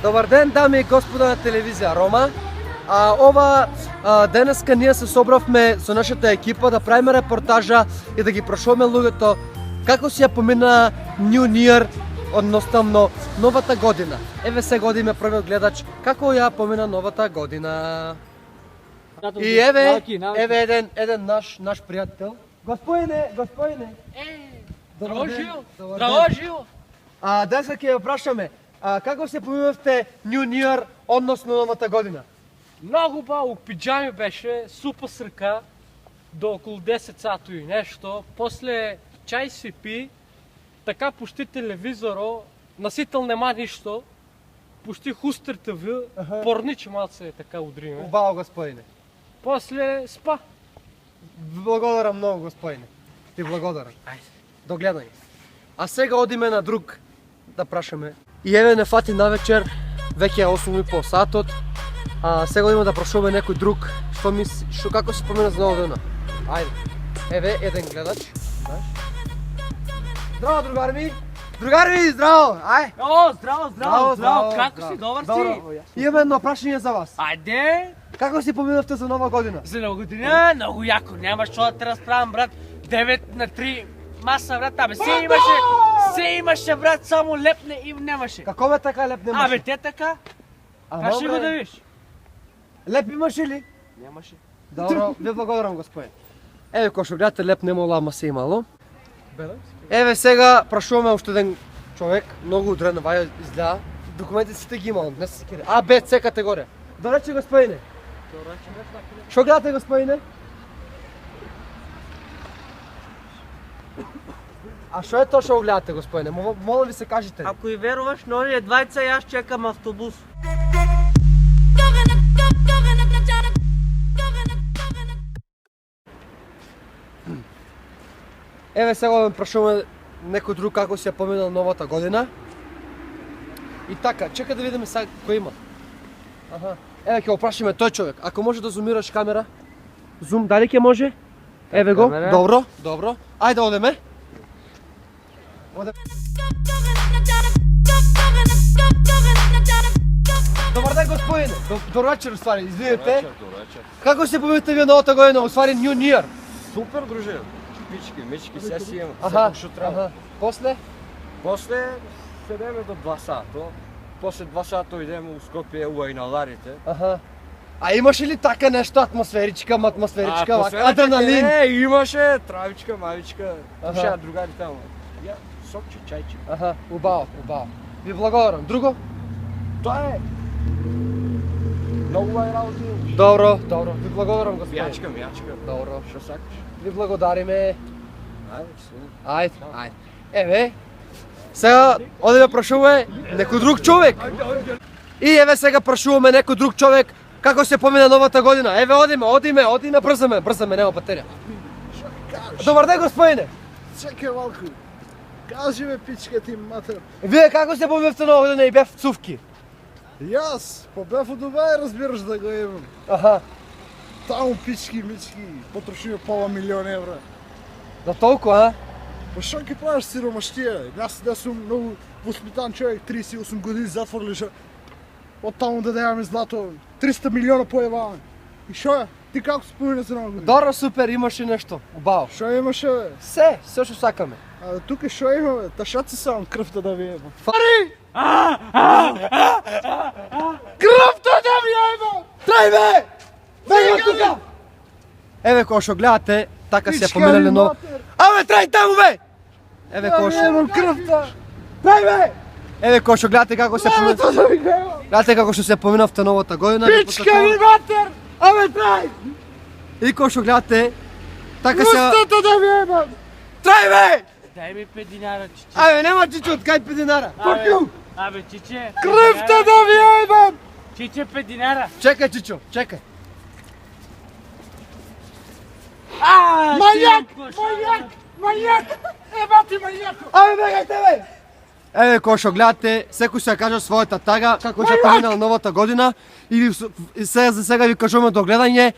Добар ден, дами и господа на телевизија Рома. Ова денеска ние се собравме со нашата екипа да правиме репортажа и да ги прашуваме луѓето како си ја помина New Year, односно новата година. Еве сега одиме првиот гледач како ја помина новата година. И еве еден наш пријател. Господине. Здраво живо. Денеска ќе ја прашаме како се поминавте New Year, односно новата година? Много бао, пиджами беше, супа с ръка до около 10 сато и нещо. После чай си пи, така пусти телевизоро, насител нема нищо, пусти Хустер ТВ, порниче малце така удриме. Убаво, господине. После спа. Благодарам много, господине. Ти благодарам. Айде. До гледање. А сега одиме на друг да прашаме. И еве не фати навечер, веќе е 8:30 сатот. Сега одиме да прашуваме некој друг, што како се помина за нова година. Ајде. Еве еден гледач. Здраво, другар ми. Другар ми, здраво. Ај. О, здраво. Како си, добар си? Имаме едно прашање за вас. Ајде. Како си поминавте за нова година? За нова година, много яко. Нямаш што да те разправам, брат. 9-3 маса, брат. Абе, се имаше, брат, само лепне и нямаше. Како ме така леп немаше? Абе, те така? Как ще го да виж? Леп имаше ли? Нямаше. Добро, ви благодарам, господин. Еве, кој што гледате, леп немало, ама се имало. Еве сега прашуваме уште еден човек, многу удрен, ваја изгледа. Документите сите ги имал, не се скире. А, Б, С категорија. Добрече, господине. Што гледате, господине? А што е тоа што го гледате, господине? Молам ви се кажете. Ако и веруваш, на оние двајца јас чекам автобус. Еве сега да прашуваме некој друг како си ја поминал новата година. И така, чекай да видиме сега кој има. Еве ќе го прашаме тој човек. Ако може да зумираш камера. Зум, дали ќе може? Еве го. Камера. Добро. Ајде одеме. Добар ден, господине. Добар вечер, уствари, извинете. Добар вечер. Како се поминате вие новата година, уствари New Year? Супер, друже. Пички, мечки, се си имам. Што Аха. треба. После? После седеме до 2 сато. После 2 сато идеме у Скопје, уа и на ларите. Аха. А имаше ли така нешто атмосферичка, адреналин? Не, имаше травичка, мавичка. Аха. Слушаат другари таму. Ја, сокче, чајче. Аха, убаво. Ви благодарам. Друго? Тоа е. Многу е работи. Добро. Ви благодарам, господин. Мјачка. Добро. Што сакаш? Ви благодариме. Ајде, Ајде. Еве. Сега одиме прашуваме некој друг човек. И еве сега прашуваме некој друг човек како се помина новата година. Еве одиме, брзаме, нема батерија. Добар ден, господине. Чекай малку. Кажи ме, пичка ти матер. Вие како се поминавте нова година и бев цувки? Јас, по бефу Дубај разбираш да го имам. Аха. Таму пички, мички, потрошиме пола милион евра. За толку, а? Па што ќе правиш сиромаштија? Јас да сум многу воспитан човек, 38 години затвор лежа. Од таму да даваме злато, 300 милиона појаваме. И шо е? Ти како се помина за нова година? Добро, супер, имаше нешто. Убаво. Шо имаше, бе? Се што сакаме. А тука шо има, бе? Ташаци сам крвта да ви ебам. Крвта да ми еба! Трајме! Бега тука! Еве кој што гледате, така се поминале нова. Абе, трај таму бе! Еве кој што Ебам крвта! Трајме! Еве кој што гледате како се помина. Да ви ебам! Гледате како што се поминавте новата година. Пичка ми матер! Абе, трај! И кој што гледате, така се Устата да ви ебам! Трајме! Дай ми 5 динара, чиче. Абе, нема чичо од кај 5 динара. Fuck you! Абе, чиче. Крвта да ви ебам! Чиче 5 динара. Чекај, чичо, чекај. Мањак! Еба ти мањак! Абе, бегајте бе! Еве кој што гледате, секој ќе каже својата тага, како ќе поминал новата година и за сега ви кажуваме до гледање.